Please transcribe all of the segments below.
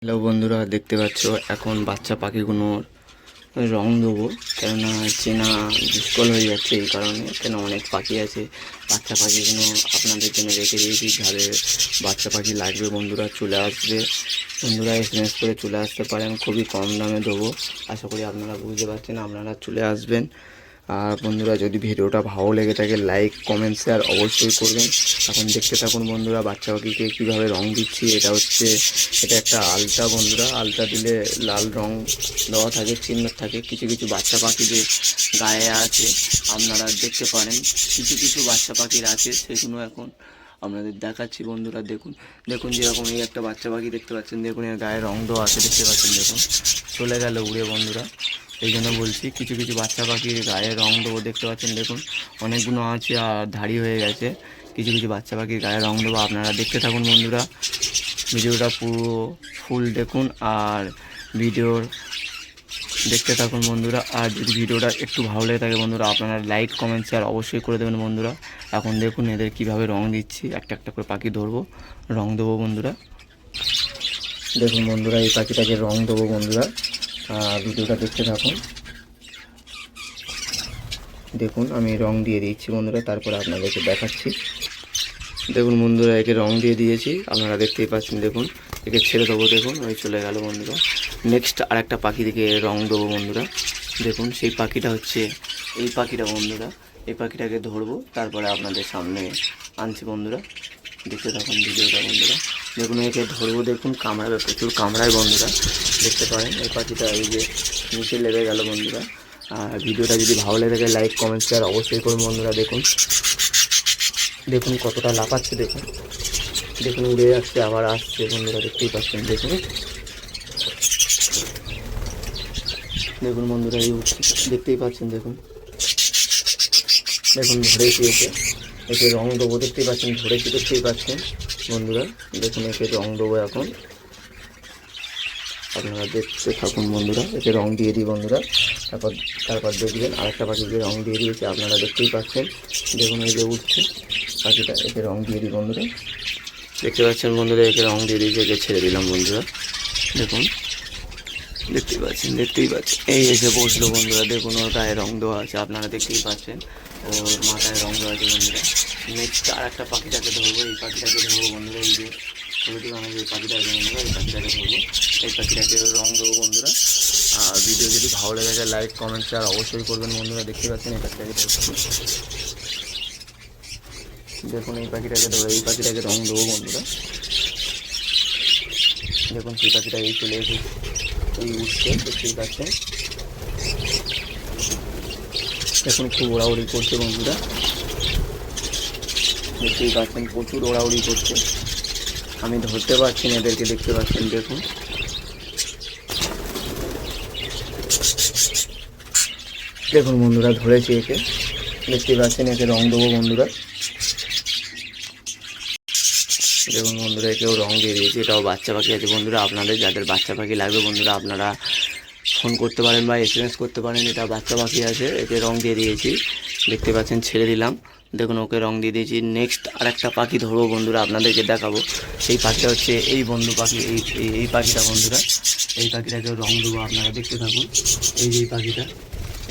Hello বন্ধুরা, দেখতে পাচ্ছ এখন বাচ্চা পাখিগুলোর রং দেবো। কেননা চেনা দুষ্কল হয়ে যাচ্ছে, এই কারণে কেন অনেক পাখি আছে। বাচ্চা পাখিগুলো আপনাদের জন্য রেখে দিয়েছি, যাদের বাচ্চা পাখি লাগবে বন্ধুরা চলে আসবে। বন্ধুরা এসএমএস করে চলে আসতে পারেন, খুবই কম দামে দেবো। আশা করি আপনারা বুঝতে পারছেন, আপনারা চলে আসবেন। আর বন্ধুরা যদি ভিডিওটা ভালো লেগে থাকে লাইক কমেন্ট শেয়ার অবশ্যই করবেন। এখন দেখতে থাকুন বন্ধুরা বাচ্চা পাখিকে কীভাবে রং দিচ্ছি। এটা একটা আলতা বন্ধুরা, আলতা দিলে লাল রং দেওয়া থাকে, চিহ্ন থাকে। কিছু কিছু বাচ্চা পাখি যে গায়ে আছে আপনারা দেখতে পারেন, কিছু কিছু বাচ্চা পাখির আছে, সেগুলো এখন আপনাদের দেখাচ্ছি বন্ধুরা। দেখুন দেখুন যেরকম এই একটা বাচ্চা পাখি দেখতে পাচ্ছেন, দেখুন এর গায়ে রং দেওয়া আছে, দেখতে পাচ্ছেন। দেখুন চলে গেল উড়ে বন্ধুরা। এই জন্য বলছি কিছু কিছু বাচ্চা পাখির গায়ে রং দেবো, দেখতে পাচ্ছেন। দেখুন অনেকগুলো আছে আর ধাড়ি হয়ে গেছে। কিছু কিছু বাচ্চা পাখির গায়ে রং দেবো, আপনারা দেখতে থাকুন বন্ধুরা। ভিডিওটা পুরো ফুল দেখুন আর ভিডিওর দেখতে থাকুন বন্ধুরা। আর যদি ভিডিওটা একটু ভালো লেগে থাকে বন্ধুরা, আপনারা লাইক কমেন্ট শেয়ার অবশ্যই করে দেবেন বন্ধুরা। এখন দেখুন এদের কিভাবে রং দিচ্ছি, একটা একটা করে পাখি ধরবো, রং দেবো বন্ধুরা। দেখুন বন্ধুরা এই পাখিটাকে রং দেবো বন্ধুরা, ভিডিওটা দেখতে থাকুন। দেখুন আমি রং দিয়ে দিচ্ছি বন্ধুরা, তারপরে আপনাদেরকে দেখাচ্ছি। দেখুন বন্ধুরা একে রং দিয়ে দিয়েছি, আপনারা দেখতেই পাচ্ছেন। দেখুন একে ছেড়ে দেবো, দেখুন ওই চলে গেল বন্ধুরা। নেক্সট আরেকটা পাখি দিকে রং দেবো বন্ধুরা। দেখুন সেই পাখিটা হচ্ছে এই পাখিটা বন্ধুরা। এই পাখিটাকে ধরবো, তারপরে আপনাদের সামনে আনছি বন্ধুরা। দেখতে থাকুন ভিডিওটা বন্ধুরা। দেখুন একে ধরবো, দেখুন কামড়াবে, প্রচুর কামড়ায় বন্ধুরা, দেখতে পারেন। এই পাখিটা এই যে নিচে লেগে গেল বন্ধুরা। আর ভিডিওটা যদি ভালো লেগে থাকে লাইক কমেন্ট শেয়ার অবশ্যই করুন বন্ধুরা। দেখুন দেখুন কতটা লাফাচ্ছে, দেখুন দেখুন উড়ে যাচ্ছে আবার আসছে বন্ধুরা, দেখতেই পাচ্ছেন। দেখুন দেখুন বন্ধুরা এই উঠছে, দেখতেই পাচ্ছেন। দেখুন দেখুন ধরেছি একে রং দেবো, দেখতেই পাচ্ছেন। ধরেছি দেখতেই পাচ্ছেন বন্ধুরা। দেখুন একে রং দেবো এখন, আপনারা দেখতে থাকুন বন্ধুরা। একে রং দিয়ে দিই বন্ধুরা, তারপর দেখবেন আরেকটা পাখিকে রং দিয়ে দিয়েছে, আপনারা দেখতেই পাচ্ছেন। দেখুন এই যে উঠছে পাখিটা, একে রং দিয়ে দিই বন্ধুরা, দেখতে পাচ্ছেন বন্ধুরা। একে রং দিয়ে দিয়েছে, একে ছেড়ে দিলাম বন্ধুরা। দেখুন দেখতেই পাচ্ছেন এই এসে বসলো বন্ধুরা। দেখুন ওর গায়ে রং দেওয়া আছে, আপনারা দেখতেই পাচ্ছেন। ওর মাথায় রং দেওয়া আছে বন্ধুরা। নেক্সট আর একটা পাখিটাকে ধরবো, এই পাখিটাকে ধরবো বন্ধুরা। এই যে ছবিটি বানাবো, এই পাখিটাকে বন্ধুরা, এই পাখিটাকে ধরবো, এই পাখিটাকে রং দেবো বন্ধুরা। আর ভিডিও যদি ভালো লেগে যায় লাইক কমেন্ট শেয়ার অবশ্যই করবেন বন্ধুরা। দেখতে পাচ্ছেন এই পাখিটাকে ধরবো, দেখুন এই পাখিটাকে ধরবো, এই পাখিটাকে রং দেবো বন্ধুরা। দেখুন সেই পাখিটা এই চলে এসে এই উঠছে, দেখতেই পাচ্ছেন। এখন খুব ওড়াউড়ি করছে বন্ধুরা, দেখতেই পাচ্ছেন। প্রচুর ওড়াউড়ি করছে, আমি ধরতে পারছি না এদেরকে, দেখতে পাচ্ছেন। দেখুন দেখুন বন্ধুরা ধরেছি একে, দেখতেই পাচ্ছেন। একে রং দেবো বন্ধুরা। দেখুন বন্ধুরা একেও রং দিয়ে দিয়েছি, এটাও বাচ্চা পাখি আছে বন্ধুরা। আপনাদের যাদের বাচ্চা পাখি লাগবে বন্ধুরা, আপনারা ফোন করতে পারেন বা এসএমএস করতে পারেন। এটা বাচ্চা পাখি আছে, একে রং দিয়ে দিয়েছি, দেখতে পাচ্ছেন। ছেড়ে দিলাম, দেখুন ওকে রং দিয়ে দিয়েছি। নেক্সট আরেকটা পাখি ধরবো বন্ধুরা, আপনাদেরকে দেখাবো। সেই পাখিটা হচ্ছে এই বন্ধু পাখি, এই পাখিটা বন্ধুরা। এই পাখিটাকেও রং দেবো, আপনারা দেখতে থাকুন। এই যে পাখিটা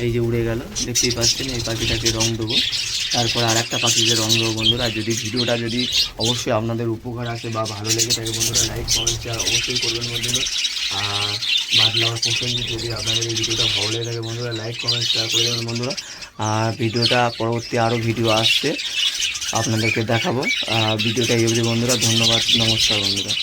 এই যে উড়ে গেল, দেখতেই পাচ্ছেন। এই পাখিটাকে রং দেবো, তারপর আর একটা পাখিকে রং দেবো বন্ধুরা। যদি ভিডিওটা যদি অবশ্যই আপনাদের উপকার আসে বা ভালো লেগে থাকে বন্ধুরা, লাইক কমেন্ট শেয়ার অবশ্যই করবেন বন্ধুরা। আর বাদলার পর্যন্ত যদি আপনাদের এই ভিডিওটা ভালো লেগে থাকে বন্ধুরা, লাইক কমেন্ট শেয়ার করে দেবেন বন্ধুরা। আর ভিডিওটা পরবর্তী আরও ভিডিও আসছে, আপনাদেরকে দেখাবো। ভিডিওটা এই অবধি বন্ধুরা, ধন্যবাদ, নমস্কার বন্ধুরা।